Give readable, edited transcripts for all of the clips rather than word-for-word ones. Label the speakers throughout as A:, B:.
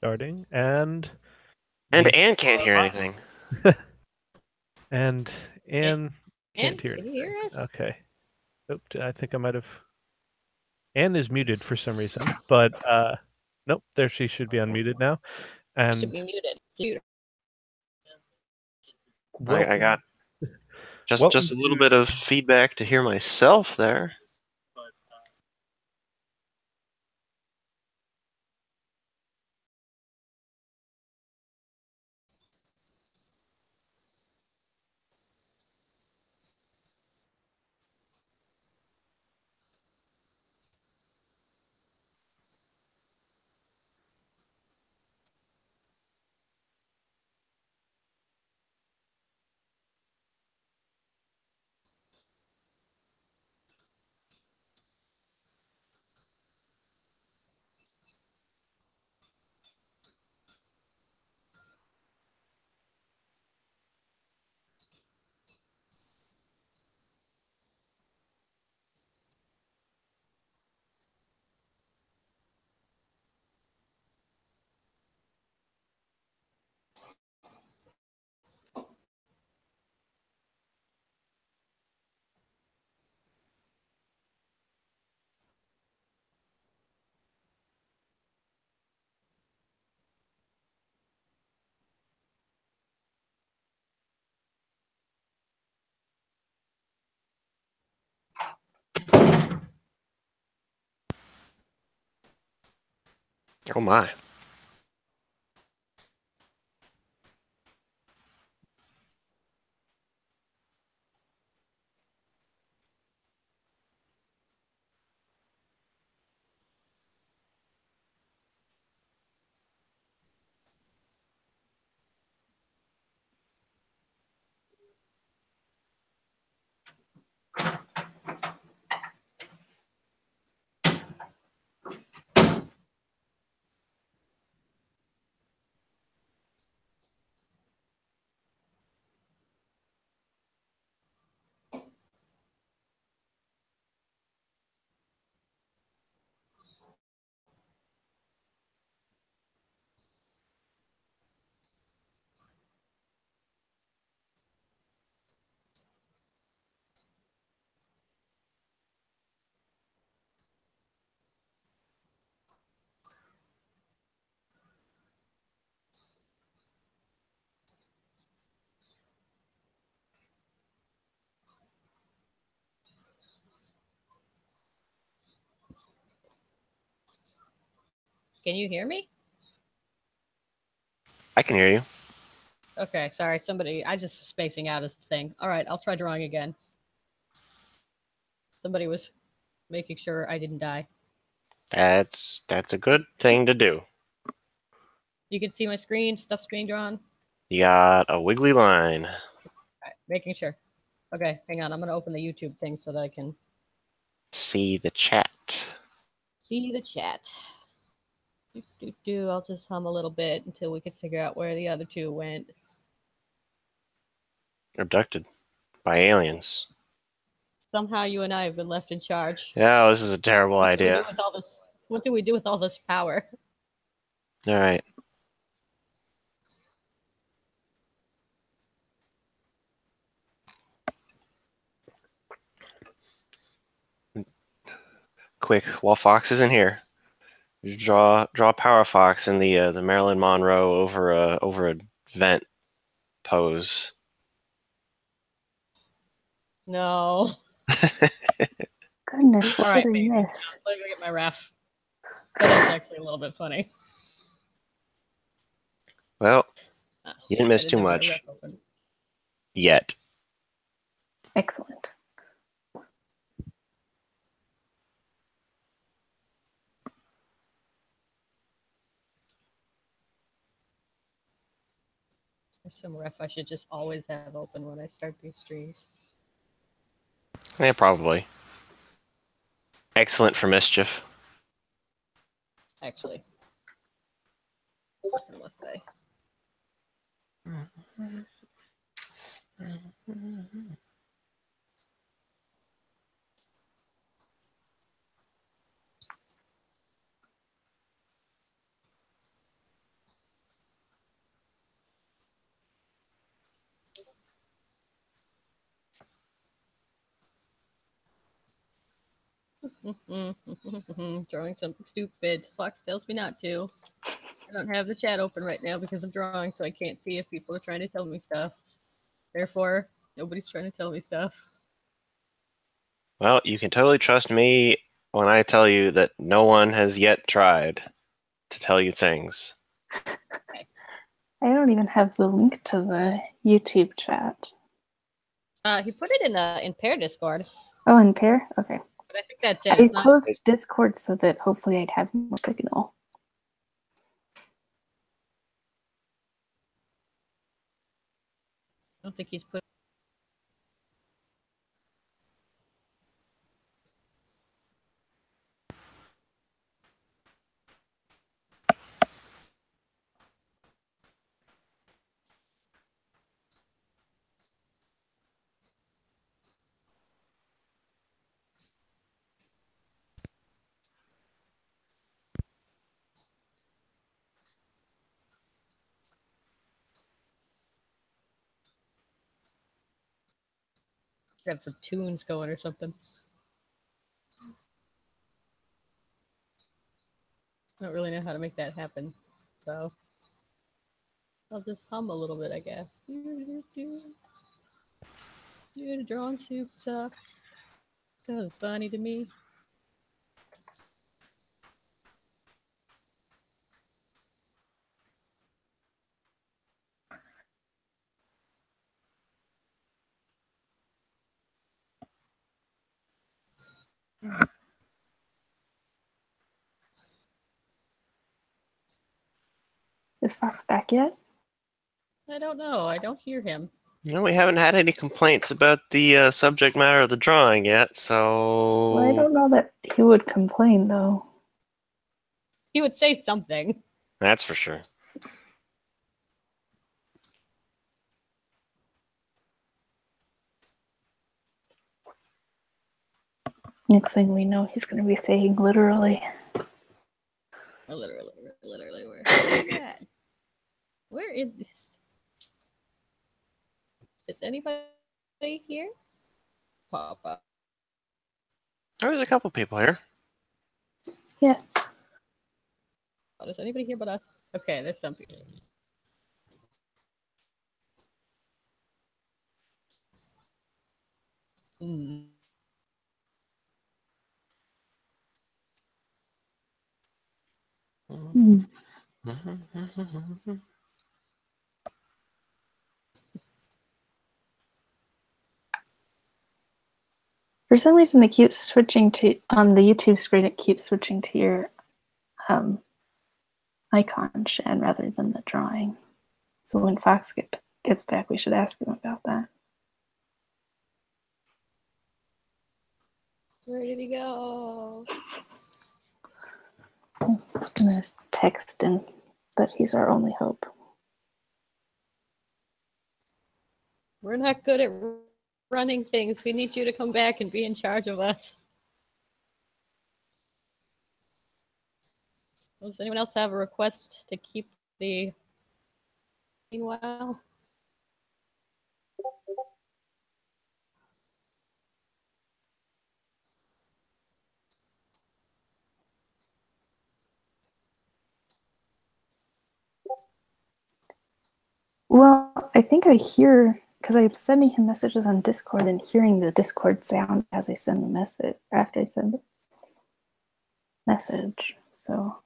A: Starting and
B: And Anne can't hear anything.
A: and Anne
C: Anne,
A: can't hear
C: can you
A: anything.
C: hear us?
A: Okay. Oops, I think I might have. Anne is muted for some reason, but nope, there she should be unmuted now.
C: Should
A: And
C: be muted.
B: I got just
A: welcome
B: a little bit of feedback to hear myself there. Oh my.
C: Can you hear me?
B: I can hear you.
C: Okay, sorry. I just was spacing out as the thing. All right, I'll try drawing again. Somebody was making sure I didn't die.
B: That's a good thing to do.
C: You can see my screen. Stuff's being drawn.
B: You got a wiggly line.
C: All right, making sure. Okay, hang on. I'm going to open the YouTube thing so that I can
B: see the chat.
C: See the chat. I'll just hum a little bit until we can figure out where the other two went.
B: Abducted by aliens.
C: Somehow you and I have been left in charge.
B: Yeah, this is a terrible idea.
C: What do we do with all this power?
B: All right. Quick, while Fox isn't here, draw Power Fox in the Marilyn Monroe over a vent pose.
C: No.
D: Goodness, what
C: All right,
D: did we miss?
C: Let me get my ref. That is actually a little bit funny.
B: Well, you didn't miss too much. Yet.
D: Excellent.
C: There's some ref I should just always have open when I start these streams.
B: Yeah, probably. Excellent for mischief.
C: Actually. I must say. Drawing something stupid. Fox tells me not to. I don't have the chat open right now because I'm drawing, so I can't see if people are trying to tell me stuff. Therefore, nobody's trying to tell me stuff.
B: Well, you can totally trust me when I tell you that no one has yet tried to tell you things.
D: I don't even have the link to the YouTube chat.
C: He put it in pair Discord,
D: Oh, in pair? Okay.
C: but I think that's it.
D: I
C: It's not.
D: closed Discord so that hopefully I'd have more signal.
C: I don't think he's put. Have some tunes going or something. I don't really know how to make that happen, so I'll just hum a little bit, I guess. Drawing soup sucks. That was funny to me.
D: Is Fox back yet?
C: I don't know. I don't hear him.
B: No, we haven't had any complaints about the subject matter of the drawing yet, so...
D: Well, I don't know that he would complain, though.
C: He would say something.
B: That's for sure.
D: Next thing we know, he's going to be saying literally.
C: Literally. Where is that? Where is this? Is anybody here? Pop up.
B: There's a couple people here.
D: Yeah.
C: Oh, is anybody here but us? Okay, there's some people. Mm.
D: Hmm. For some reason, it keeps switching to, on the YouTube screen, it keeps switching to your icon, Shan, rather than the drawing. So when Fox gets back, we should ask him about that.
C: Where did he go?
D: I'm going to text him that he's our only hope.
C: We're not good at running things. We need you to come back and be in charge of us. Does anyone else have a request to keep the meanwhile?
D: Well, I think I hear, because I'm sending him messages on Discord and hearing the Discord sound as I send the message, after I send the message. So.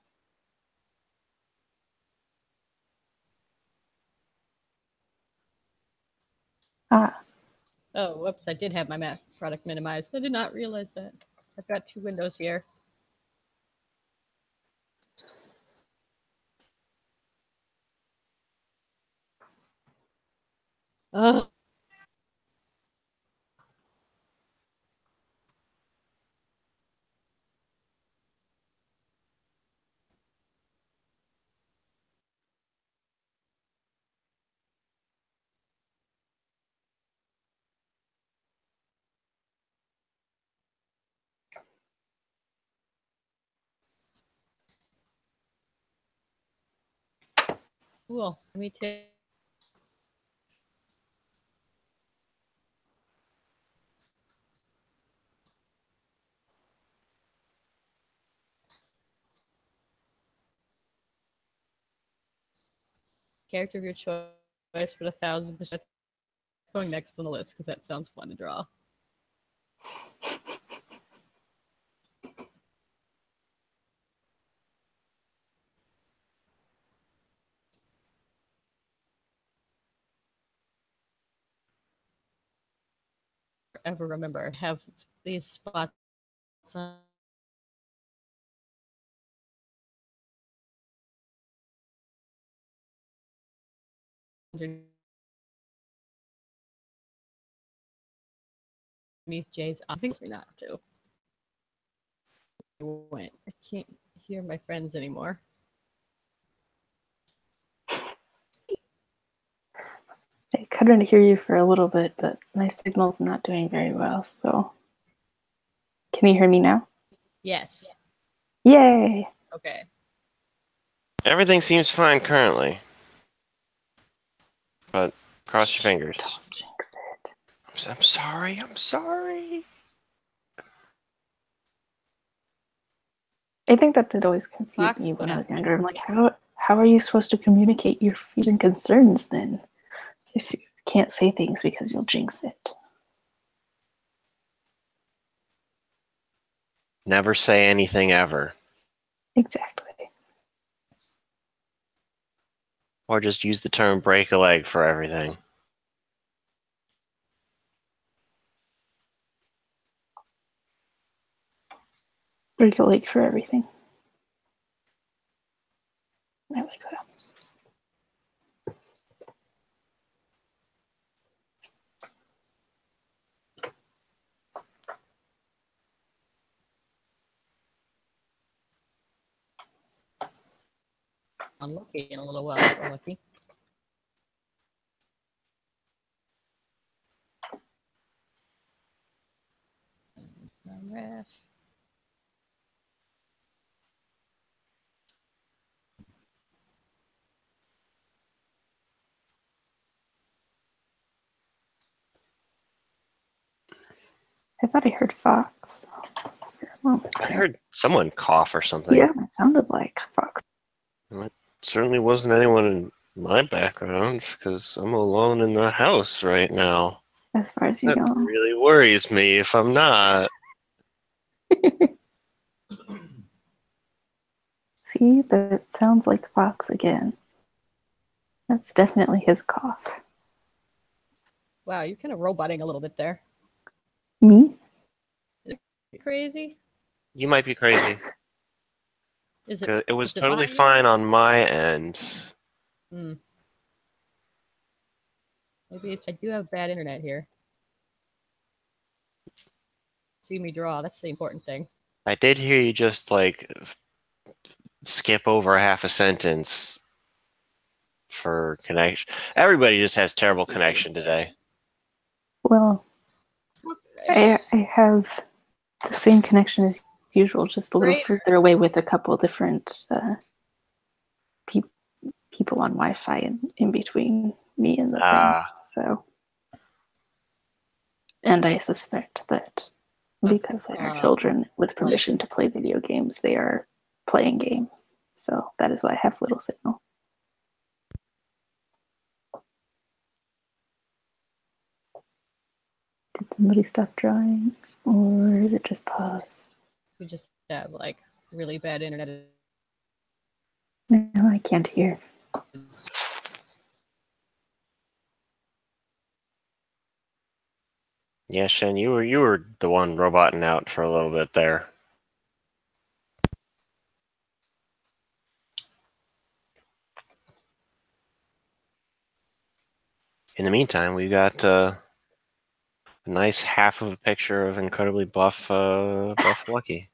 D: Ah.
C: Oh, whoops, I did have my Mac product minimized. I did not realize that. I've got two windows here. Oh. Cool. Let me take. Character of your choice for 1,000%. Going next on the list because that sounds fun to draw. Ever remember have these spots on underneath Jay's. I think we're not to. Went. I can't hear my friends anymore.
D: I couldn't hear you for a little bit, but my signal's not doing very well, so. Can you hear me now?
C: Yes.
D: Yay!
C: Okay.
B: Everything seems fine currently. But cross your fingers.
D: Don't jinx it.
B: I'm sorry. I'm sorry.
D: I think that did always confuse
C: Fox
D: me when
C: put
D: I
C: out-
D: was younger. I'm like, how are you supposed to communicate your fears and concerns then? If you can't say things because you'll jinx it.
B: Never say anything ever.
D: Exactly.
B: Or just use the term break a leg for everything.
D: Break a leg for everything. I like that.
C: Unlucky in a little while. So lucky. Ref.
D: I thought I heard Fox. Oh,
B: I heard someone cough or something.
D: yeah, it sounded like Fox.
B: Certainly wasn't anyone in my background because I'm alone in the house right now.
D: As far as you
B: That
D: know.
B: really worries me if I'm not.
D: See, that sounds like Fox again. That's definitely his cough.
C: Wow, you're kind of roboting a little bit there.
D: Me?
C: Crazy?
B: You might be crazy.
C: Is
B: 'Cause it was
C: is it
B: totally
C: mine?
B: fine on my end.
C: Hmm. Maybe it's. I do have bad internet here. See me draw. That's the important thing.
B: I did hear you just like skip over half a sentence for connection. Everybody just has terrible connection today.
D: Well, I have the same connection as usual, just a little
C: Great.
D: further away with a couple different people on Wi-Fi in between me and the thing. So, and I suspect that because they are children with permission to play video games, they are playing games. So that is why I have little signal. Did somebody stop drawing, or is it just pause?
C: We just have like really bad internet.
D: No, I can't hear.
B: Yeah, Shen, you were the one roboting out for a little bit there. In the meantime, we got a nice half of a picture of incredibly buff Lucky.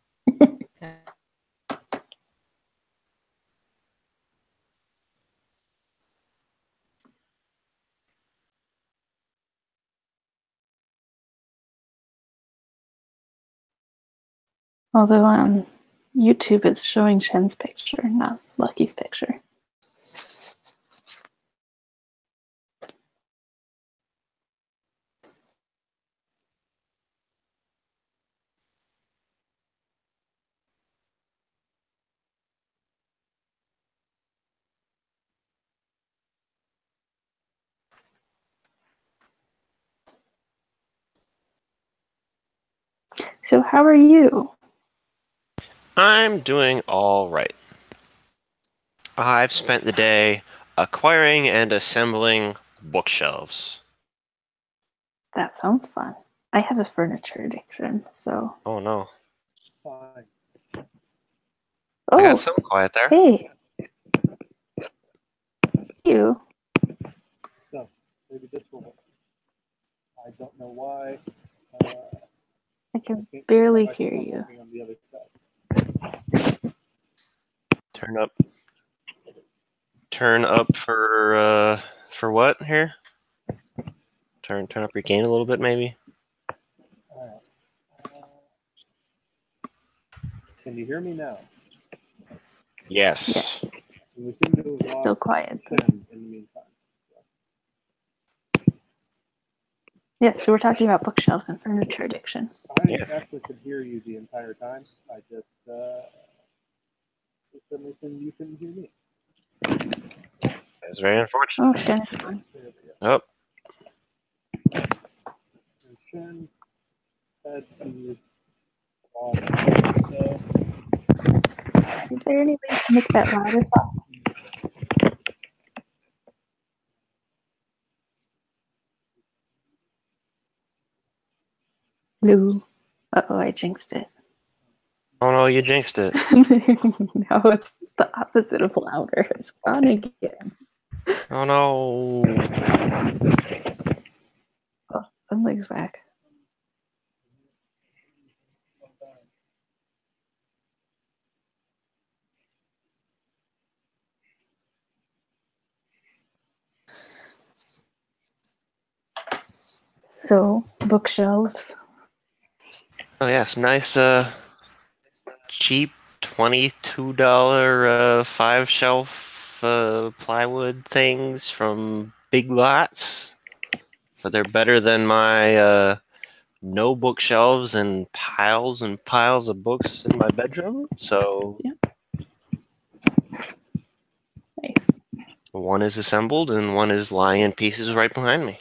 D: Although on YouTube it's showing Shen's picture, not Lucky's picture. So how are you?
B: I'm doing all right. I've spent the day acquiring and assembling bookshelves.
D: That sounds fun. I have a furniture addiction, so.
B: Oh no.
E: Fine.
B: I got
D: Oh,
B: some quiet there.
D: hey. You.
E: So maybe this will work. I don't know why.
D: I can
E: Can't
D: barely
E: my
D: hear
E: phone
D: you.
E: working on the other side.
B: Turn up. Turn up for what here? Turn up your gain a little bit, maybe.
E: All right. Can you hear me now?
B: Yes.
D: Yes.
E: And we seem to have
D: Still
E: lost
D: quiet.
E: Ken in the meantime.
D: Yes, so we're talking about bookshelves and furniture addiction.
E: I
B: Yeah.
E: actually could hear you the entire time. I just for some reason you couldn't hear me.
B: That's very unfortunate.
D: Oh, Shen is gone.
E: There we go.
B: Oh,
E: And Shen had to log in, so
D: Is there any way to make that louder, Fox? Hello. Uh-oh, I jinxed it.
B: oh no, you jinxed it.
D: Now it's the opposite of louder. It's gone again.
B: Oh no.
D: Oh, something's back. So, bookshelves.
B: Oh yeah, some nice cheap $22 five shelf plywood things from Big Lots. But they're better than my no bookshelves and piles of books in my bedroom. So
D: Nice.
B: one is assembled and one is lying in pieces right behind me.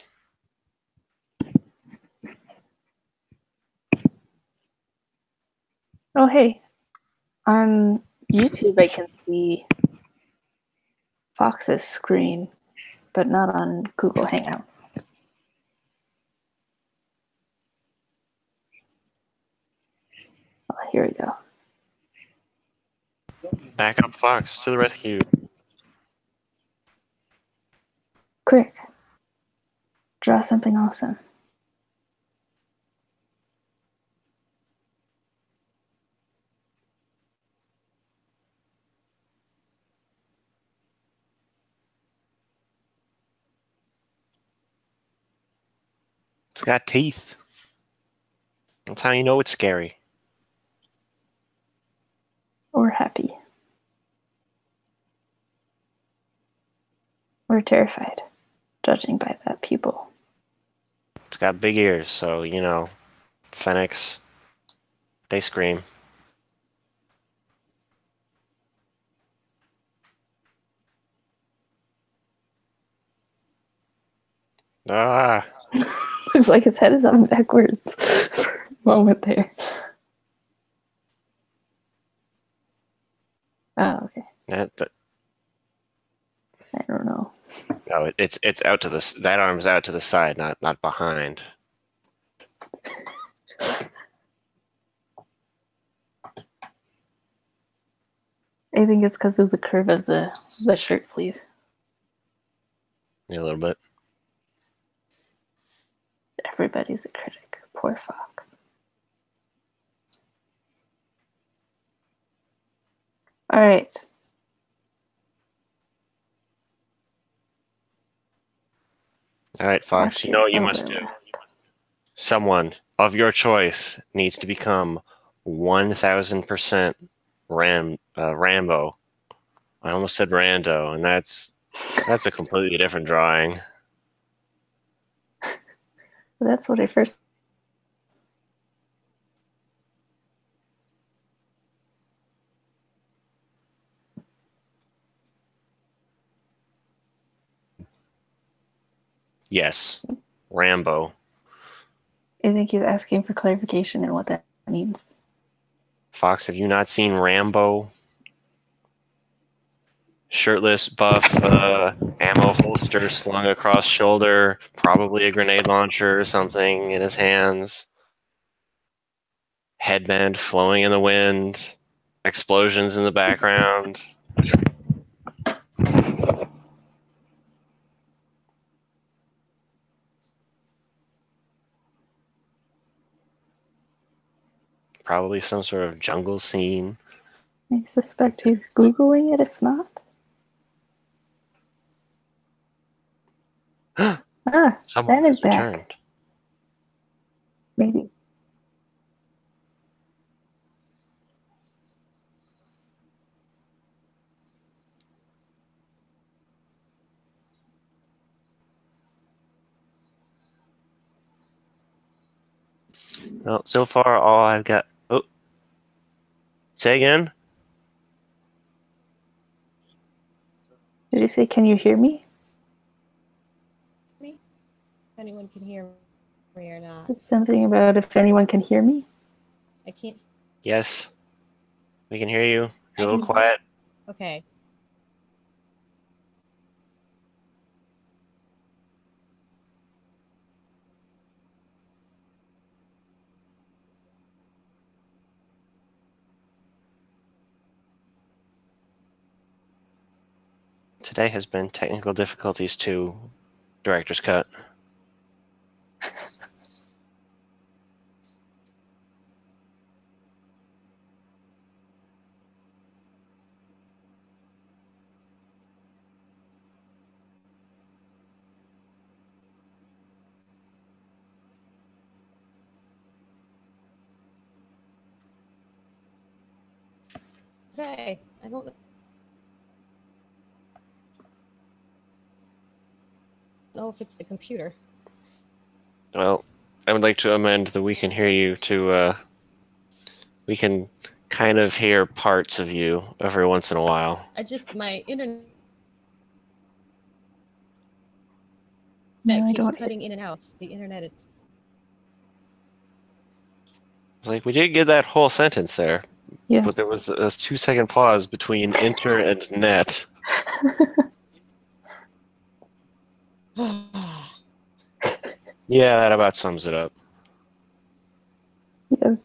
D: Oh, hey. On YouTube, I can see Fox's screen, but not on Google Hangouts. Oh, here we go.
B: Back up, Fox, to the rescue.
D: Quick. Draw something awesome.
B: It's got teeth. That's how you know it's scary.
D: Or happy. Or terrified, judging by that pupil.
B: It's got big ears, so you know, Phoenix, they scream. Ah,
D: Looks like its head is on backwards for a moment there. Oh, okay.
B: that
D: I don't know.
B: no, it's out to the that arm's out to the side, not behind.
D: I think it's because of the curve of the shirt sleeve.
B: Yeah, a little bit.
D: Everybody's a critic. Poor Fox. All right.
B: All right, Fox, you know what you must do.
D: Overlap.
B: Someone of your choice needs to become 1000% Rambo. I almost said Rando, and that's a completely different drawing.
D: That's what I first.
B: Yes, Rambo.
D: I think he's asking for clarification in what that means.
B: Fox, have you not seen Rambo? Shirtless, buff, ammo holster slung across shoulder, probably a grenade launcher or something in his hands. Headband flowing in the wind, explosions in the background. Probably some sort of jungle scene.
D: I suspect he's Googling it, if not.
B: Someone
D: That is
B: has
D: back.
B: returned.
D: Maybe.
B: Well, so far all I've got. Oh, say again.
D: Did you say, can you hear me?
C: If anyone can hear me or not.
D: Something about if anyone can hear me?
C: I can't.
B: Yes, we can hear you. You're a
C: I
B: little
C: can-
B: quiet.
C: Okay.
B: Today has been technical difficulties too. Director's cut.
C: Okay. I don't know if it's the computer.
B: Well, I would like to amend the "we can hear you" to we can kind of hear parts of you every once in a while.
C: My internet
D: No, I
C: keeps
D: don't.
C: cutting in and out. The internet is.
B: It's like we did get that whole sentence there,
D: Yeah.
B: but there was a 2-second pause between enter and net. Yeah, that about sums it up.
D: Yeah.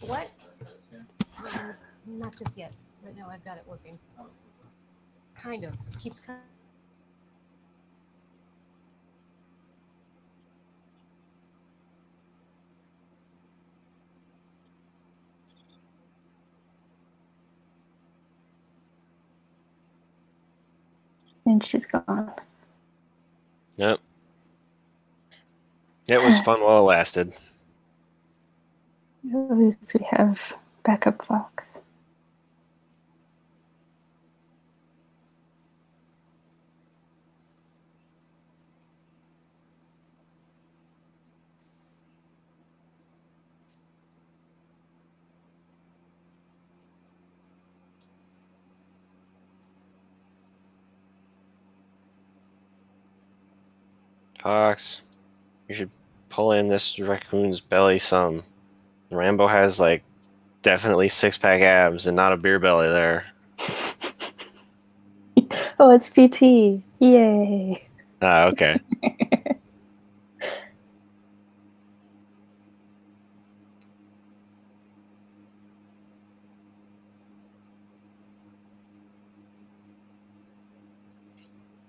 C: What? Not just yet. Right now I've got it working. Kind of. It keeps cutting.
D: And she's gone.
B: Yep. It was fun while it lasted.
D: At least we have backup Fox.
B: Fox, you should pull in this raccoon's belly some. Rambo has like definitely 6-pack abs and not a beer belly there.
D: Oh, it's PT. Yay.
B: Ah, okay.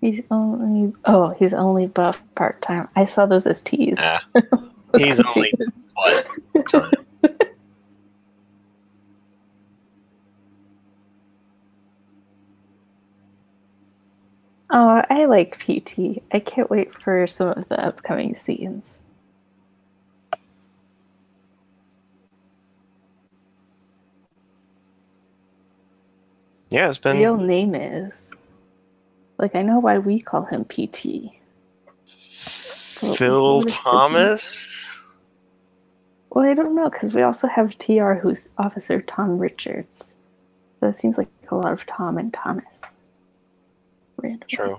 D: He's only buff part-time. I saw those as T's.
B: Ah, he's only what time?
D: Oh, I like PT. I can't wait for some of the upcoming scenes.
B: Yeah, it's been
D: Real name is. Like, I know why we call him PT.
B: Phil
D: what is his
B: Thomas.
D: Well, I don't know, because we also have TR, who's Officer Tom Richards. So it seems like a lot of Tom and Thomas. Random.
B: True.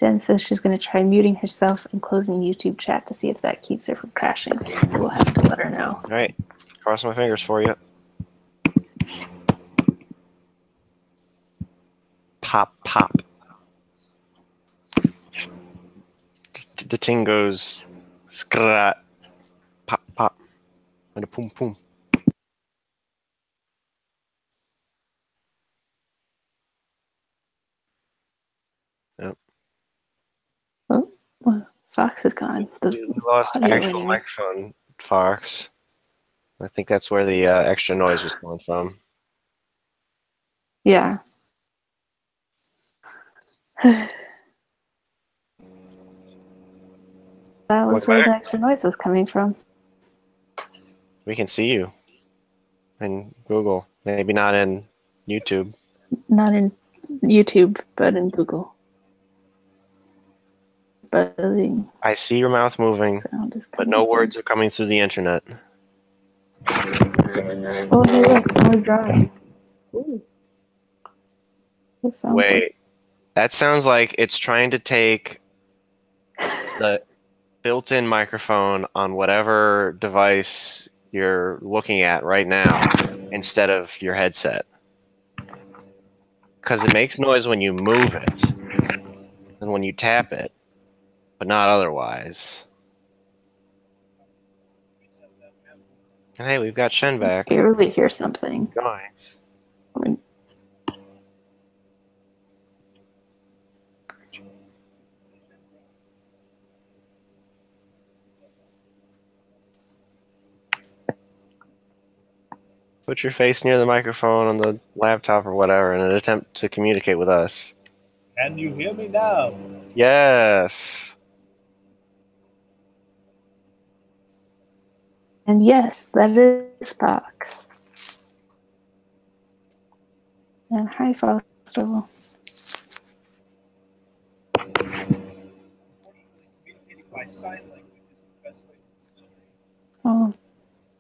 D: Jen says she's going to try muting herself and closing YouTube chat to see if that keeps her from crashing. So we'll have to let her know.
B: All right, cross my fingers for you. Pop, pop. The ting goes skrat, pop, pop, and a poom, poom. Yep.
D: Oh, well, Fox is gone.
B: We lost
D: audio
B: actual
D: linear.
B: microphone, Fox. I think that's where the extra noise was coming from.
D: Yeah. That was
B: Welcome
D: where
B: back.
D: the extra noise was coming from.
B: We can see you in Google. Maybe not in YouTube.
D: Not in YouTube, but in Google. Buzzing
B: I see your mouth moving,
D: sound is
B: but
D: coming
B: no
D: from.
B: words are coming through the internet.
D: Oh, hey, look, more drawing. Ooh. That sounds like
B: Wait, that sounds like it's trying to take the built-in microphone on whatever device you're looking at right now instead of your headset. Because it makes noise when you move it and when you tap it, but not otherwise. And hey, we've got Shen
D: I
B: back.
D: barely hear something.
B: Nice.
D: I mean,
B: Put your face near the microphone on the laptop or whatever in an attempt to communicate with us.
E: Can you hear me now?
B: Yes.
D: and yes, that is Fox. And hi, Foster.
E: Communicating by sign language is the best way to do it.
D: Oh,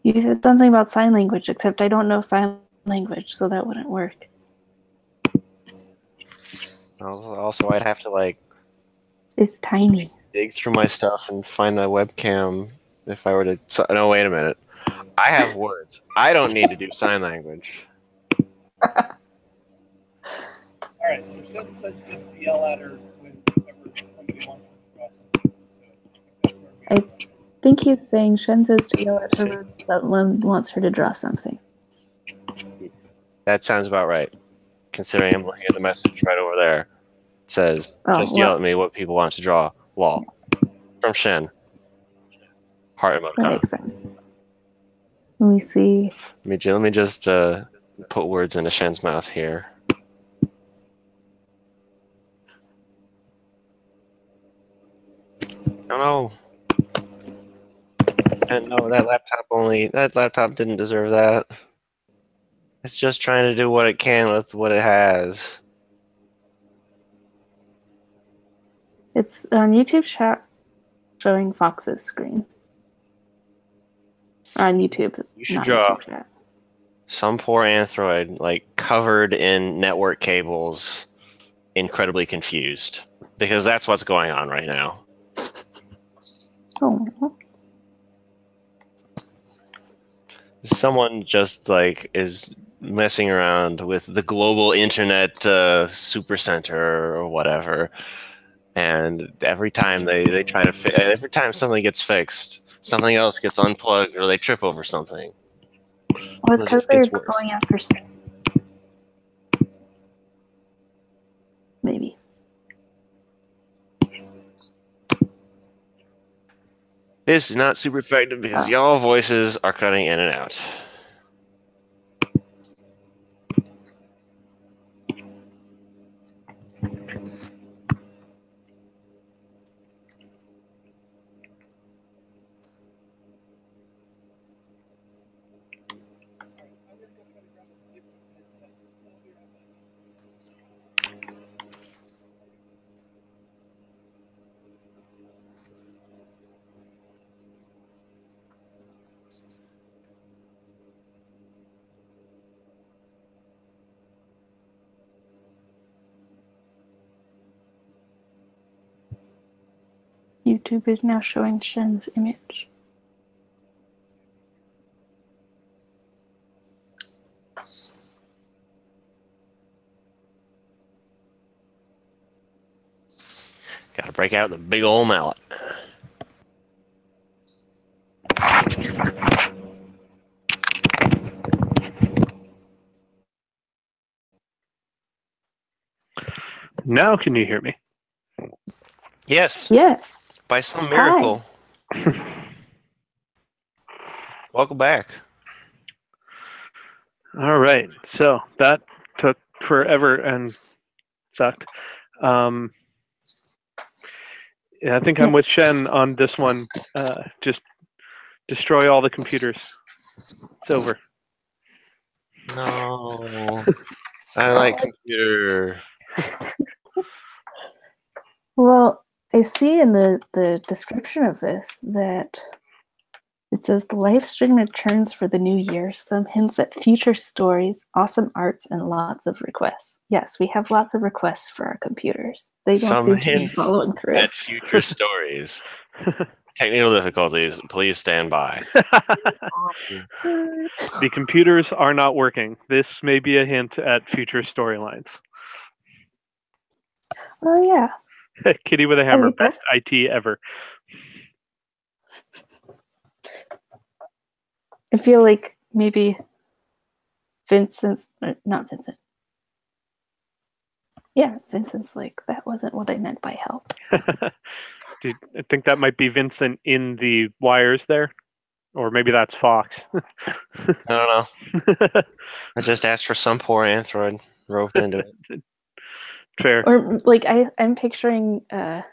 D: you said something about sign language, except I don't know sign language, so that wouldn't work.
B: Also, I'd have to like
D: It's tiny.
B: dig through my stuff and find my webcam if I were to. No, wait a minute. I have words. I don't need to do sign language.
E: All right, so Shen says just to yell at her whenever somebody wants to draw something. So that's where we
D: I think he's saying Shen says to yell at her when someone wants her to draw something.
B: That sounds about right. Considering I'm looking at the message right over there. It says,
D: Oh,
B: just
D: well,
B: yell at me what people want to draw. Wall. From Shen. Heart
D: that
B: emoticon.
D: makes sense. Let me see.
B: Let me just put words into Shen's mouth here. Oh no. And no, that laptop didn't deserve that. It's just trying to do what it can with what it has.
D: It's on YouTube chat showing Fox's screen. On YouTube,
B: You should
D: not
B: draw
D: YouTube chat.
B: some poor android, like covered in network cables, incredibly confused. Because that's what's going on right now.
D: Oh,
B: Someone just like is messing around with the global internet supercenter or whatever, and every time they try to every time something gets fixed, something else gets unplugged or they trip over something.
D: well, it's
B: It
D: because
B: just
D: they're
B: gets worse.
D: going after. Maybe.
B: This is not super effective because y'all voices are cutting in and out.
D: YouTube is now showing Shen's image.
B: Gotta break out the big old mallet.
A: Now can you hear me?
B: Yes,
D: Yes.
B: by some miracle. Welcome back.
A: All right. So that took forever and sucked. Yeah, I think I'm with Shen on this one. Just destroy all the computers. It's over.
B: No. I like computer.
D: Well, I see in the description of this that it says the live stream returns for the new year. Some hints at future stories, awesome arts, and lots of requests. Yes, we have lots of requests for our computers. They don't
B: Some
D: seem to be
B: hints
D: following through.
B: at future stories. Technical difficulties. Please stand by.
A: The computers are not working. This may be a hint at future storylines.
D: Oh yeah.
A: Kitty with a hammer,
D: like that.
A: best IT ever.
D: I feel like maybe Vincent's not Vincent. Yeah, Vincent's like, that wasn't what I meant by help.
A: I think that might be Vincent in the wires there, or maybe that's Fox.
B: I don't know. I just asked for some poor android roped into it.
A: Fair.
D: Or like I'm picturing
B: It's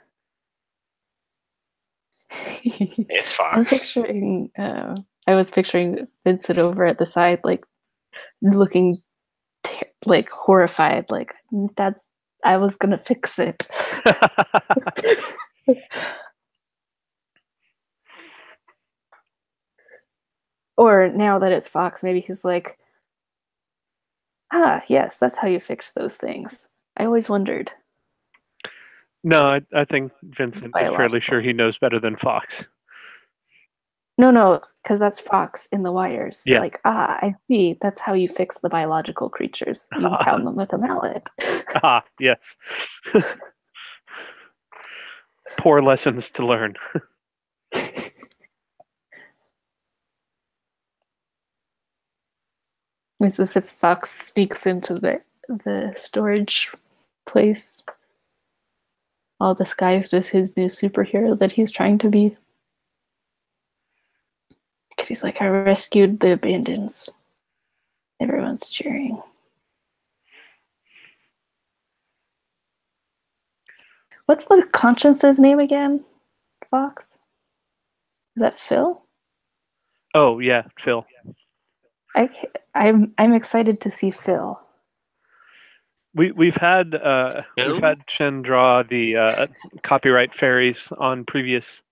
D: I'm
B: Fox.
D: picturing I was picturing Vincent over at the side, like looking like horrified, like I was gonna fix it. Or now that it's Fox, maybe he's like, yes, that's how you fix those things. I always wondered.
A: No, I think Vincent is fairly
D: Biological.
A: sure he knows better than Fox.
D: No, because that's Fox in the wires.
A: Yeah.
D: Like, I see. That's how you fix the biological creatures. You pound them with a mallet.
A: Ah, yes. Poor lessons to learn.
D: Is this if Fox sneaks into the storage place, all disguised as his new superhero that he's trying to be? He's like, I rescued the abandons. Everyone's cheering. What's the conscience's name again? Fox? Is that Phil?
A: Oh yeah, Phil.
D: I'm excited to see Phil.
A: We've had Chen draw the copyright fairies on previous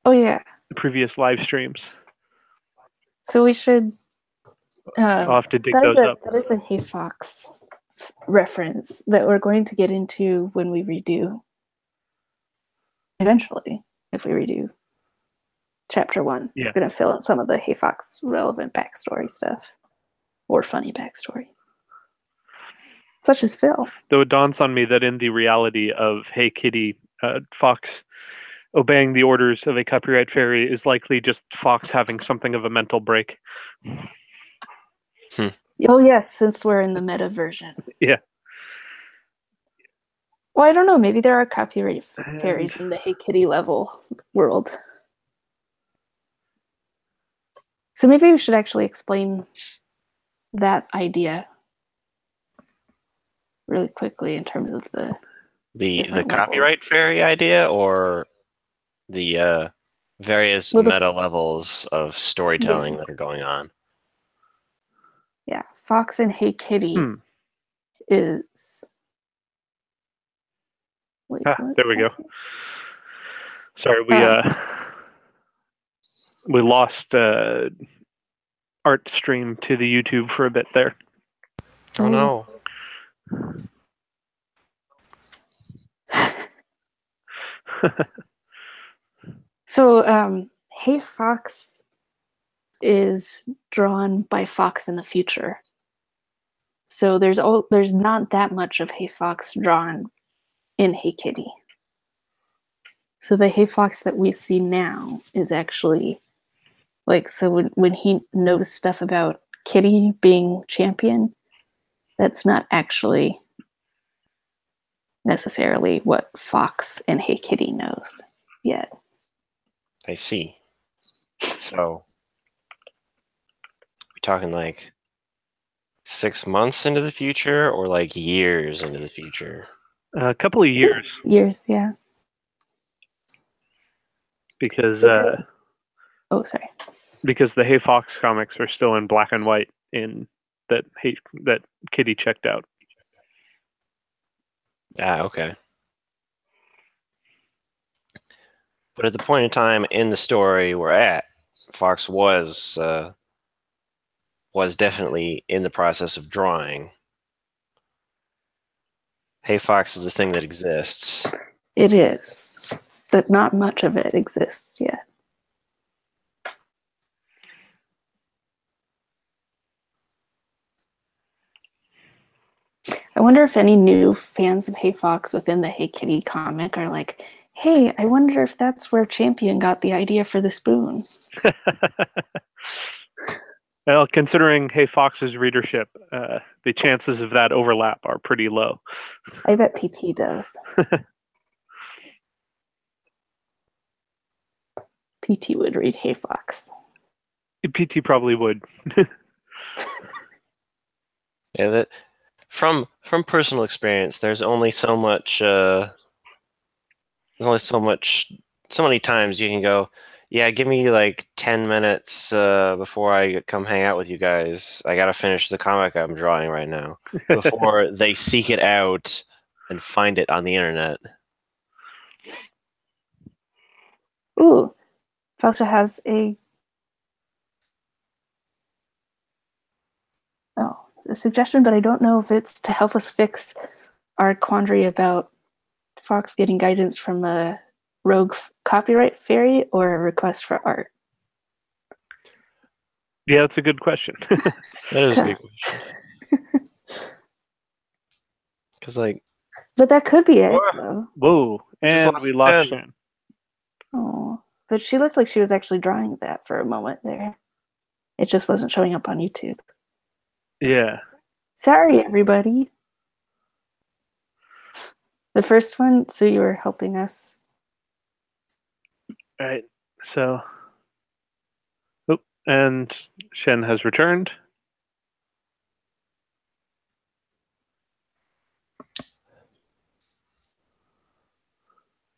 A: live streams.
D: So we should.
A: I'll have to dig those up.
D: That is a Hey Fox reference that we're going to get into when we redo. Eventually, if we redo Chapter 1,
A: Yeah.
D: we're going to fill in some of the Hey Fox relevant backstory stuff or funny backstory, such as Phil.
A: Though it dawns on me that in the reality of Hey Kitty, Fox obeying the orders of a copyright fairy is likely just Fox having something of a mental break.
D: Oh yes, since we're in the meta version.
A: Yeah.
D: Well, I don't know. Maybe there are copyright fairies in the Hey Kitty level world. So maybe we should actually explain that idea really quickly in terms of the different
B: copyright
D: levels.
B: fairy idea, or the various
D: Well,
B: meta levels of storytelling that are going on.
D: Yeah, Fox and Hey Kitty is. Wait,
A: there we go. Sorry, we lost art stream to the YouTube for a bit there.
B: Oh no.
D: So, Hey Fox is drawn by Fox in the future. So there's not that much of Hey Fox drawn in Hey Kitty. So the Hey Fox that we see now is actually like, so when he knows stuff about Kitty being champion, that's not actually necessarily what Fox and Hey Kitty knows yet.
B: I see. So, we're talking like 6 months into the future or like years into the future?
A: A couple of years,
D: Years, yeah.
A: because
D: Oh, sorry.
A: because the Hey Fox comics are still in black and white in that Kitty checked out.
B: Ah, okay. But at the point in time in the story we're at, Fox was definitely in the process of drawing. Hey Fox is a thing that exists.
D: It is, but not much of it exists yet. I wonder if any new fans of Hey Fox within the Hey Kitty comic are like, hey, I wonder if that's where Champion got the idea for the spoon.
A: Well, considering Hey Fox's readership, the chances of that overlap are pretty low.
D: I bet PT does. PT would read Hey Fox.
A: PT probably would.
B: Yeah, that from personal experience, there's only so much. There's only so many times you can go. Yeah, give me like 10 minutes before I come hang out with you guys. I gotta finish the comic I'm drawing right now before they seek it out and find it on the internet.
D: Ooh, Fausta has a suggestion, but I don't know if it's to help us fix our quandary about Fox getting guidance from a rogue copyright fairy or a request for art.
A: Yeah, that's a good question.
B: That is a good question. Because like,
D: but that could be it, though.
A: Whoa, and
B: lost
A: we lost
B: pen.
A: Shen.
D: Oh, but she looked like she was actually drawing that for a moment there. It just wasn't showing up on YouTube.
A: Yeah.
D: Sorry, everybody. The first one, so you were helping us.
A: All right. So, and Shen has returned.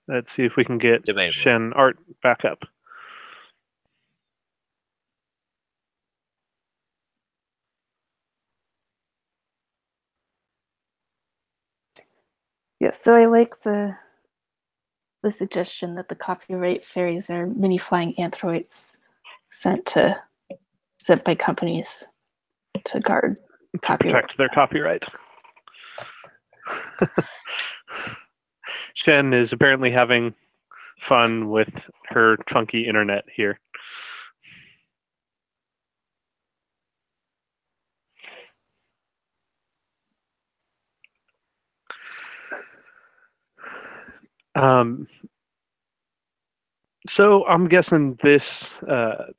A: Let's see if we can get
B: Debatable.
A: Shen art back up.
D: Yes, so I like the suggestion that the copyright fairies are mini flying androids sent by companies to guard copyright.
A: Protect their copyright. Shen is apparently having fun with her funky internet here. So I'm guessing this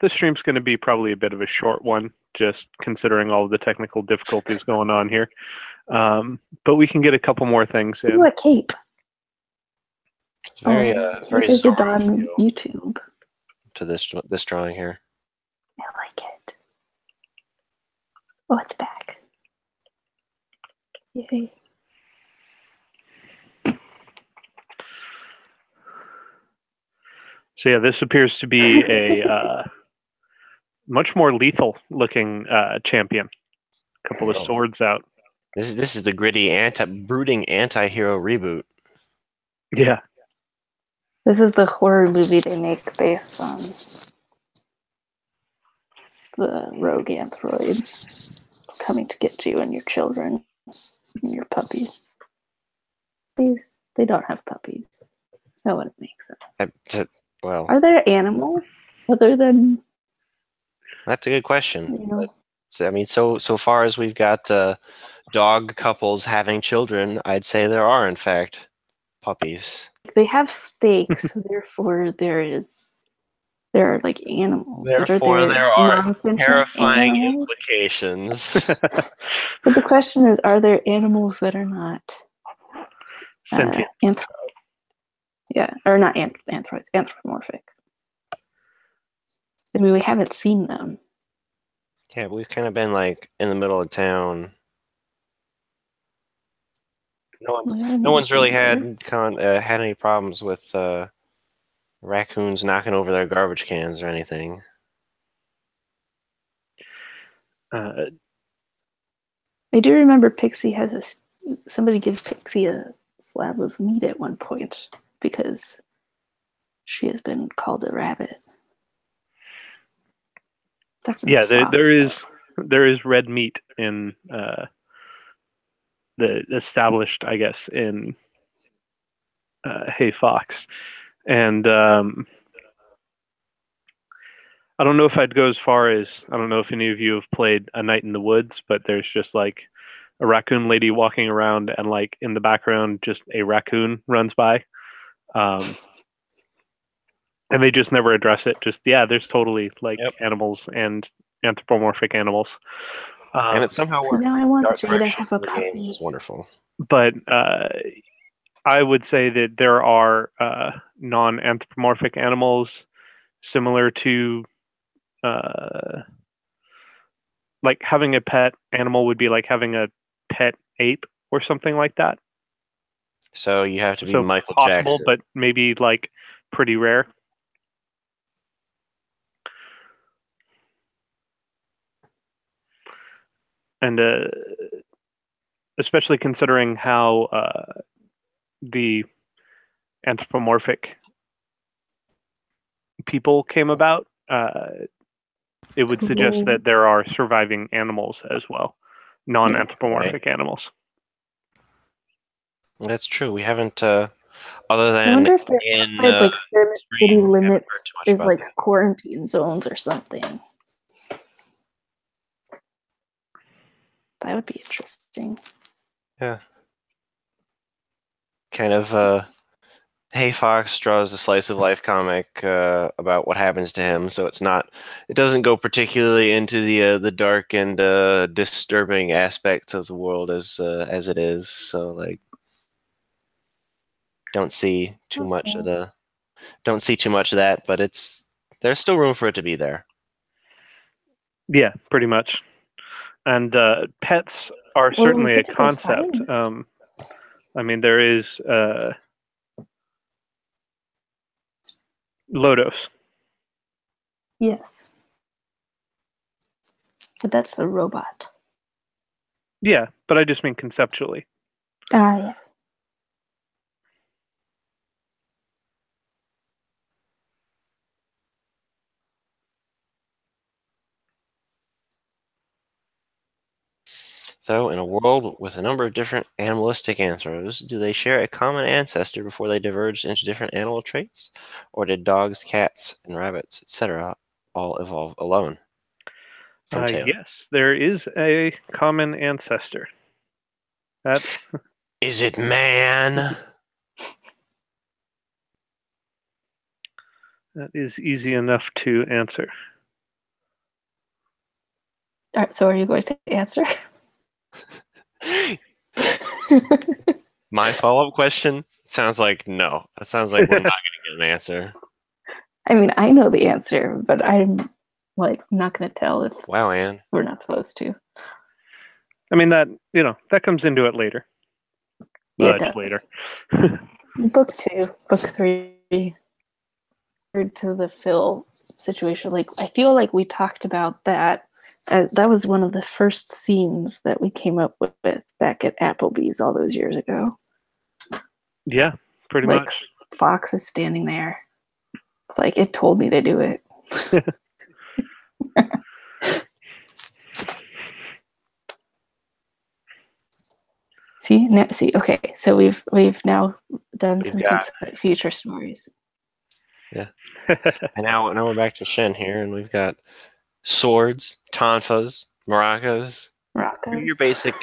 A: stream's going to be probably a bit of a short one, just considering all of the technical difficulties going on here. But we can get a couple more things in.
D: Ooh, a cape.
B: It's very very Zorro
D: on
B: feel
D: YouTube.
B: to this drawing here.
D: I like it. Oh, it's back. Yay.
A: So yeah, this appears to be a much more lethal looking champion. A couple of swords out.
B: This is the gritty brooding anti-hero reboot.
A: Yeah.
D: This is the horror movie they make based on the rogue android coming to get you and your children and your puppies. Please, they don't have puppies. That wouldn't make
B: Well,
D: Are there animals other than,
B: that's a good question.
D: you know?
B: I mean, so far as we've got dog couples having children, I'd say there are in fact puppies.
D: They have stakes, so therefore there are like animals, but are
B: Therefore,
D: there
B: there are
D: non-sentient
B: terrifying
D: animals?
B: implications.
D: But the question is, are there animals that are not
A: Sentient.
D: yeah, or not anthroids, anthropomorphic? I mean, we haven't seen them.
B: Yeah, we've kind of been like in the middle of town. No one's really had had any problems with raccoons knocking over their garbage cans or anything.
A: Uh,
D: I do remember Pixie has somebody gives Pixie a slab of meat at one point because she has been called a rabbit. That's
A: yeah,
D: Fox,
A: there is red meat in the established, I guess, in Hey Fox, and I don't know if I'd go as far as, I don't know if any of you have played A Night in the Woods, but there's just like a raccoon lady walking around, and like in the background, just a raccoon runs by, and they just never address it. Just there's totally like animals and anthropomorphic animals,
B: And it somehow
D: So
B: worked.
D: now I want
B: Art
D: Jay to
B: direction
D: have a
B: for the game
D: puppy.
B: was wonderful.
A: but I would say that there are non-anthropomorphic animals similar to like having a pet animal would be like having a pet ape or something like that.
B: So you have to be
A: So
B: Michael
A: possible,
B: Jackson.
A: but maybe like pretty rare. And especially considering how the anthropomorphic people came about, it would suggest that there are surviving animals as well, non-anthropomorphic animals.
B: That's true. We haven't, other
D: I
B: than
D: wonder if they're
B: in
D: outside like city
B: we haven't heard
D: limits
B: too much
D: is
B: about
D: like
B: that.
D: quarantine zones or something. That would be interesting.
B: Yeah. Kind of, Hey Fox draws a slice of life comic about what happens to him, so it doesn't go particularly into the dark and disturbing aspects of the world as it is. So like, don't see too much of that, but there's still room for it to be there.
A: Yeah, pretty much. And pets are certainly a concept. I mean, there is Lodos.
D: Yes. But that's a robot.
A: Yeah, but I just mean conceptually.
D: Ah, yes.
B: Though, in a world with a number of different animalistic anthros, do they share a common ancestor before they diverged into different animal traits? Or did dogs, cats, and rabbits, etc., all evolve alone? From Taylor.
A: Yes, there is a common ancestor.
B: Is it man?
A: That is easy enough to answer.
D: All right, so are you going to answer?
B: My follow-up question sounds like no. That sounds like we're not going to get an answer.
D: I mean, I know the answer, but I'm like not going to tell if
B: Wow, Anne.
D: we're not supposed to.
A: I mean, that comes into it later.
D: Yeah,
A: Much later.
D: Book 2, book 3, to the Phil situation. Like, I feel like we talked about that. That was one of the first scenes that we came up with back at Applebee's all those years ago.
A: Yeah, pretty
D: like,
A: much.
D: Fox is standing there. Like, it told me to do it. See, okay. So we've now done some future stories.
B: And now we're back to Shen here, and we've got swords, tonfas, maracas. Your basic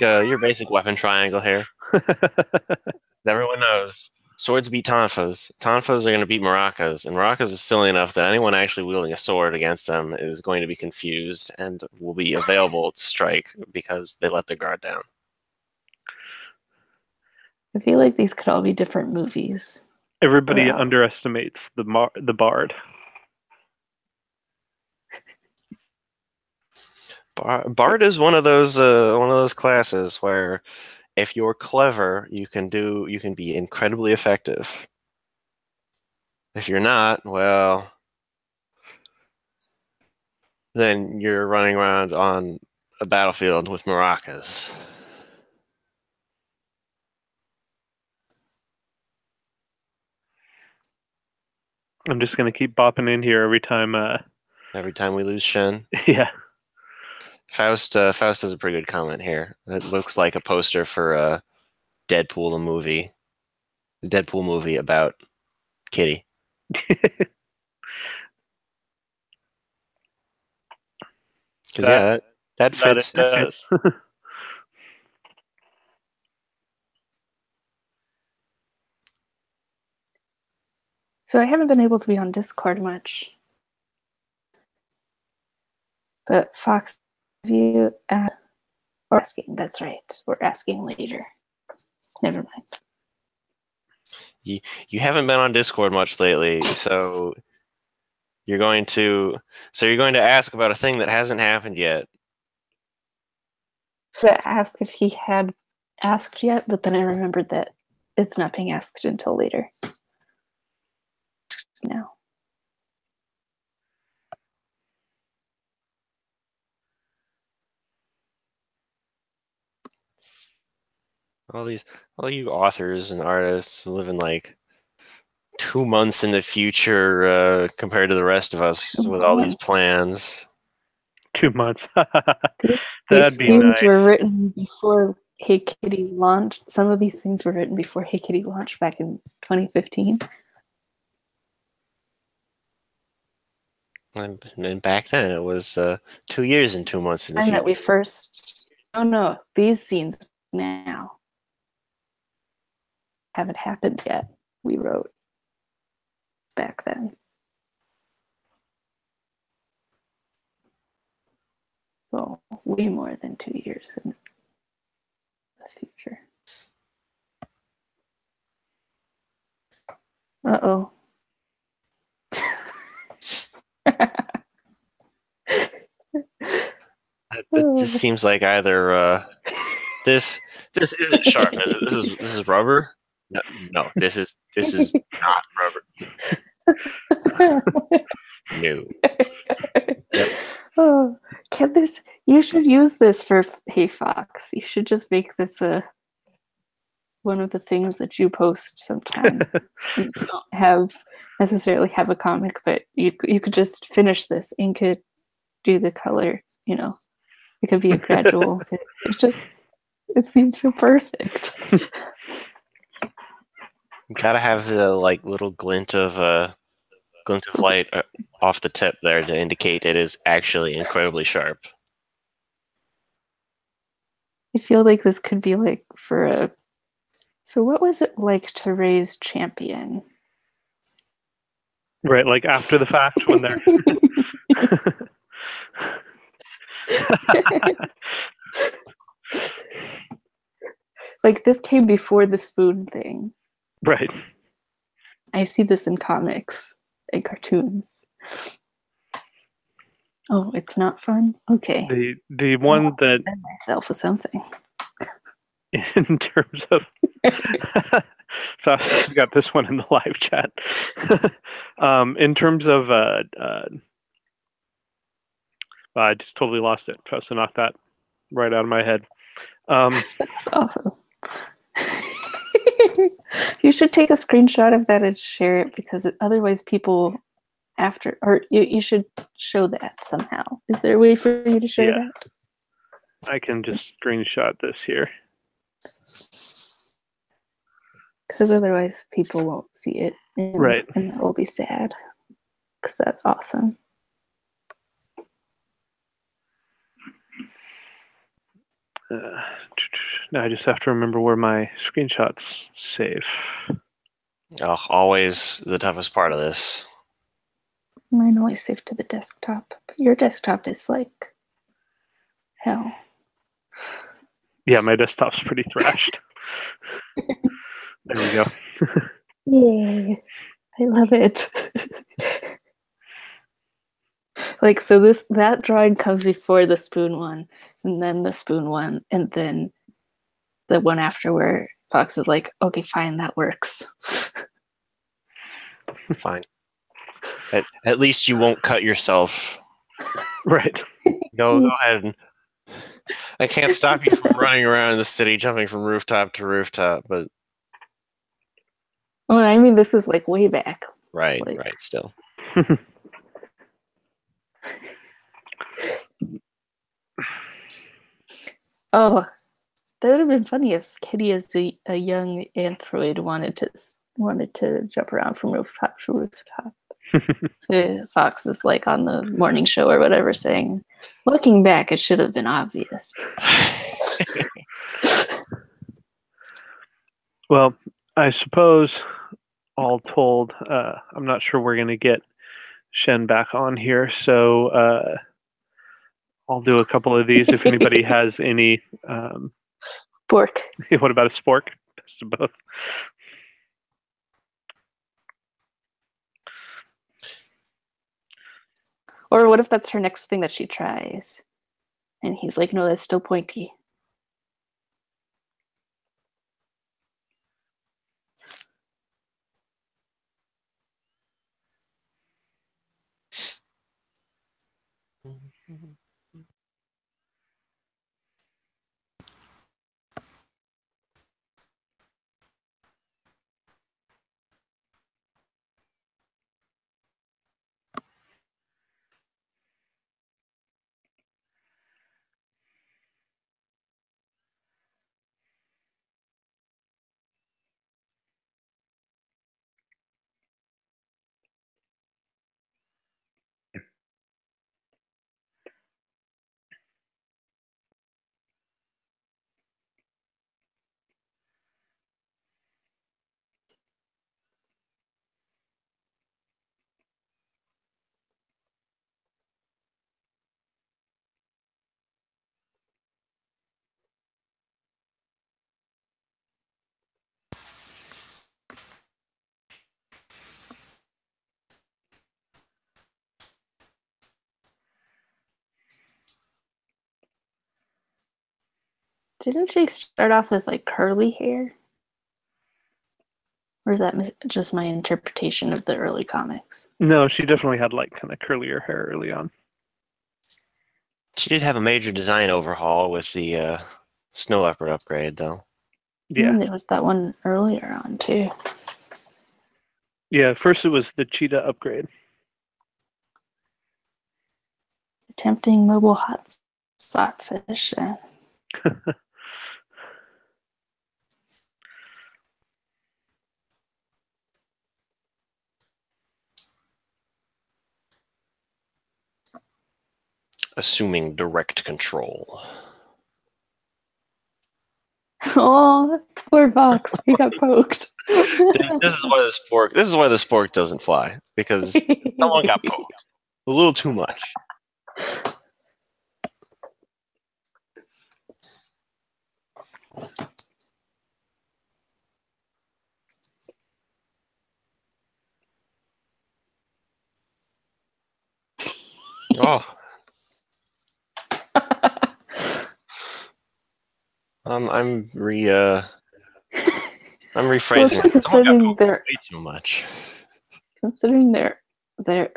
B: weapon triangle here. Everyone knows. Swords beat tonfas. Tonfas are going to beat maracas, and maracas is silly enough that anyone actually wielding a sword against them is going to be confused and will be available to strike because they let their guard down.
D: I feel like these could all be different movies.
A: Everybody
D: Wow.
A: underestimates the bard.
B: Bard is one of those classes where if you're clever, you can be incredibly effective. If you're not, well, then you're running around on a battlefield with maracas.
A: I'm just gonna keep bopping in here every time.
B: Every time we lose Shen.
A: Yeah.
B: Faust has a pretty good comment here. It looks like a poster for a Deadpool movie about Kitty. Because that fits.
A: That fits.
D: So I haven't been able to be on Discord much. But Fox, have you we're asking? That's right. We're asking later. Never mind.
B: You haven't been on Discord much lately, so you're going to ask about a thing that hasn't happened yet.
D: To ask if he had asked yet, but then I remembered that it's not being asked until later. No.
B: All you authors and artists living like 2 months in the future compared to the rest of us with all these plans.
A: 2 months.
D: These
A: That'd be
D: scenes
A: nice.
D: were written before Hey Kitty launched. Some of these scenes were written before Hey Kitty launched back in 2015.
B: And back then it was 2 years and 2 months in the
D: And
B: future.
D: that we first. Oh no, these scenes now haven't happened yet. We wrote back then. So way more than 2 years in the future. Uh-oh.
B: This seems like either this isn't sharp. This is rubber. No, this is not rubber. No. Yep.
D: Oh, you should use this for Hey Fox. You should just make this one of the things that you post sometime. You don't necessarily have a comic, but you could just finish this, ink it, do the color, It could be a gradual thing. It seems so perfect.
B: Gotta have the little glint of light off the tip there to indicate it is actually incredibly sharp.
D: I feel like this could be so what was it like to raise Champion?
A: Right, like after the fact when they're
D: like this came before the spoon thing.
A: right.
D: I see this in comics and cartoons. Oh, it's not fun? Okay.
A: The one that
D: I'll myself with something.
A: in terms of Faust got this one in the live chat. In terms of I just totally lost it. Faust knocked that right out of my head.
D: That's awesome. You should take a screenshot of that and share it because otherwise people you should show that somehow. Is there a way for you to show that?
A: I can just screenshot this here.
D: Because otherwise people won't see it.
A: Right.
D: And that will be sad. because that's awesome.
A: Now I just have to remember where my screenshots save.
B: Oh, always the toughest part of this.
D: Mine always saved to the desktop, but your desktop is like hell.
A: Yeah, my desktop's pretty thrashed. There we go.
D: Yay! I love it. Like, so that drawing comes before the spoon one, and then the spoon one, and then the one after where Fox is like, okay, fine, that works.
B: Fine. At least you won't cut yourself.
A: Right.
B: Go ahead. I can't stop you from running around the city, jumping from rooftop to rooftop, but
D: Oh, I mean, this is like way back.
B: right,
D: Like-
B: right, still.
D: Oh, that would have been funny if Kitty, as a young android, wanted to jump around from rooftop to rooftop. So Fox is like on the morning show or whatever, saying, "Looking back, it should have been obvious."
A: Well, I suppose all told, I'm not sure we're going to get Shen back on here, so I'll do a couple of these if anybody has any.
D: Bork.
A: What about a spork? Best of both.
D: Or what if that's her next thing that she tries? And he's like, no, that's still pointy. Didn't she start off with like curly hair? Or is that just my interpretation of the early comics?
A: No, she definitely had like kind of curlier hair early on.
B: She did have a major design overhaul with the Snow Leopard upgrade, though.
A: Yeah.
D: And there was that one earlier on, too.
A: Yeah, first it was the cheetah upgrade.
D: Tempting mobile hotspots edition.
B: Assuming direct control.
D: Oh, poor Fox. He got poked.
B: This is why the spork doesn't fly, because someone got poked a little too much. Oh. I'm rephrasing.
D: Well,
B: Someone got poked way too much.
D: Considering their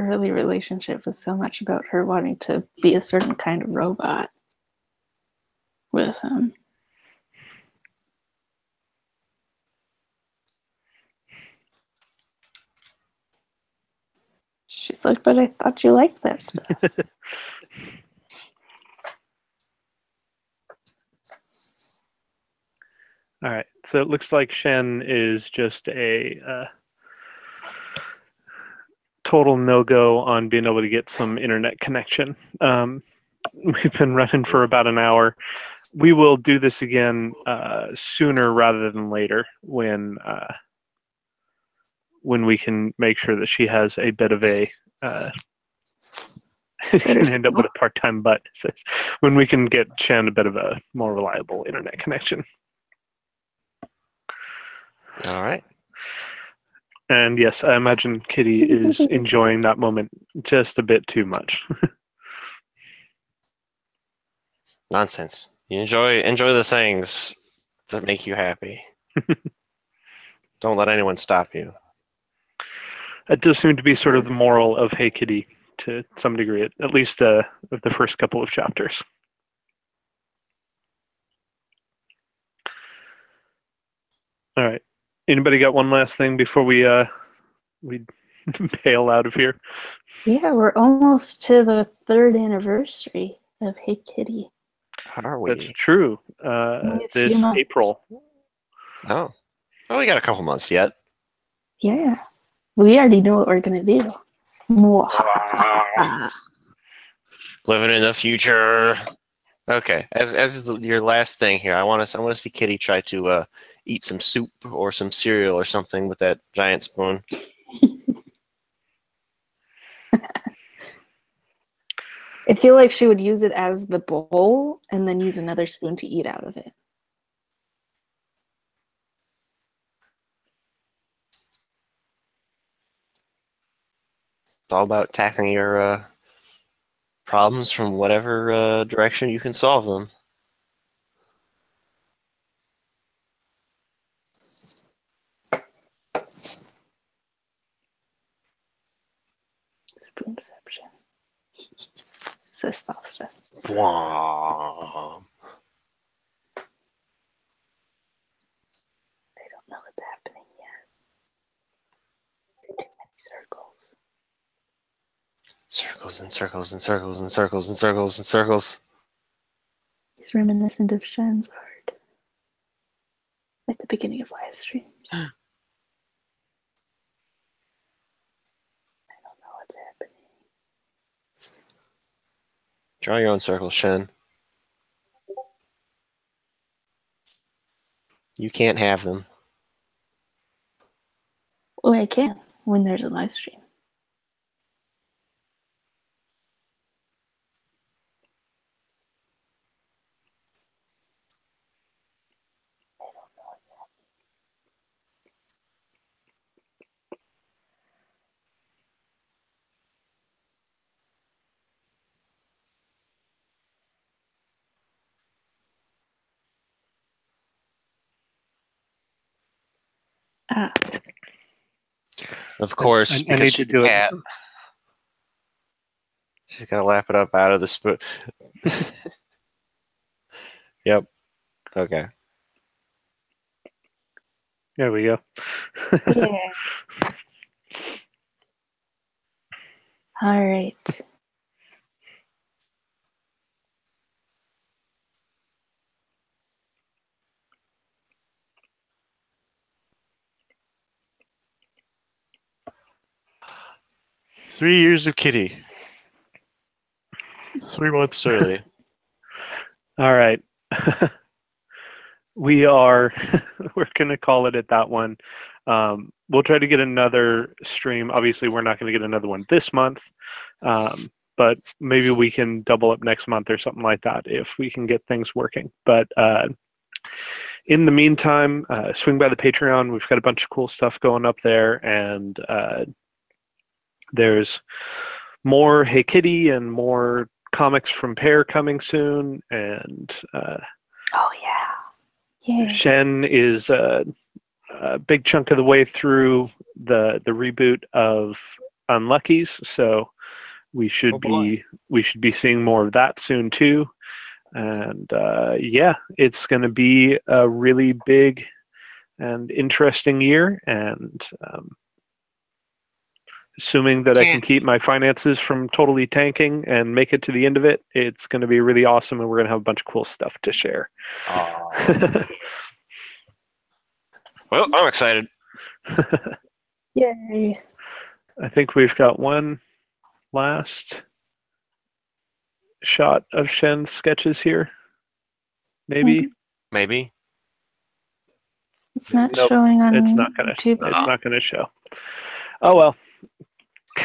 D: early relationship was so much about her wanting to be a certain kind of robot with him. She's like, but I thought you liked that stuff.
A: All right, so it looks like Shen is just a total no-go on being able to get some internet connection. We've been running for about an hour. We will do this again sooner rather than later when we can make sure that she has a bit of a can end up with a part-time butt. When we can get Shen a bit of a more reliable internet connection.
B: All right.
A: And yes, I imagine Kitty is enjoying that moment just a bit too much.
B: Nonsense. You enjoy the things that make you happy. Don't let anyone stop you.
A: That does seem to be sort of the moral of Hey Kitty to some degree, at least of the first couple of chapters. All right. Anybody got one last thing before we bail out of here?
D: Yeah, we're almost to the 3rd anniversary of Hey Kitty.
B: How are we?
A: That's true.
D: Only a few
A: This
D: months.
A: April.
B: Oh. Well, we got a couple months yet.
D: Yeah. We already know what we're going to do. Mwahaha.
B: Living in the future. Okay. As your last thing here, I want to see Kitty try to eat some soup or some cereal or something with that giant spoon.
D: I feel like she would use it as the bowl and then use another spoon to eat out of it.
B: It's all about tackling your problems from whatever direction you can solve them.
D: Spoonception. Says Fausta.
B: Wow.
D: They don't know what's happening yet. Too many circles.
B: Circles and circles and circles and circles and circles and circles.
D: He's reminiscent of Shen's art at the beginning of live streams. I don't know what's happening.
B: Draw your own circles, Shen. You can't have them.
D: Well, I can when there's a live stream. I don't know what's happening. Ah,
B: Of course,
A: I need
B: because
A: to
B: she's
A: do
B: a
A: it.
B: cat. She's got to lap it up out of the spoon. Yep. Okay.
A: There we go.
D: yeah. All right.
B: Three years of Kitty. 3 months early.
A: All right. We're going to call it at that one. We'll try to get another stream. Obviously, we're not going to get another one this month, but maybe we can double up next month or something like that if we can get things working. But in the meantime, swing by the Patreon. We've got a bunch of cool stuff going up there, and there's more Hey Kitty and more comics from Pear coming soon, and
D: Oh yeah. Yeah.
A: Shen is a big chunk of the way through the reboot of Unluckies, so we should be seeing more of that soon too. And yeah, it's going to be a really big and interesting year, and assuming that I can keep my finances from totally tanking and make it to the end of it, it's going to be really awesome, and we're going to have a bunch of cool stuff to share.
B: Well, I'm excited.
D: Yay.
A: I think we've got one last shot of Shen's sketches here. Maybe.
B: Maybe.
D: It's not
A: Nope,
D: showing on
A: It's not gonna.
D: YouTube.
A: It's not gonna show. Oh well.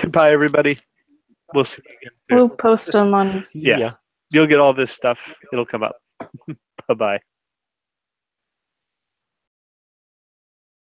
A: Goodbye, everybody. We'll see you again soon.
D: We'll post them on.
A: Yeah. You'll get all this stuff. It'll come up. Bye bye.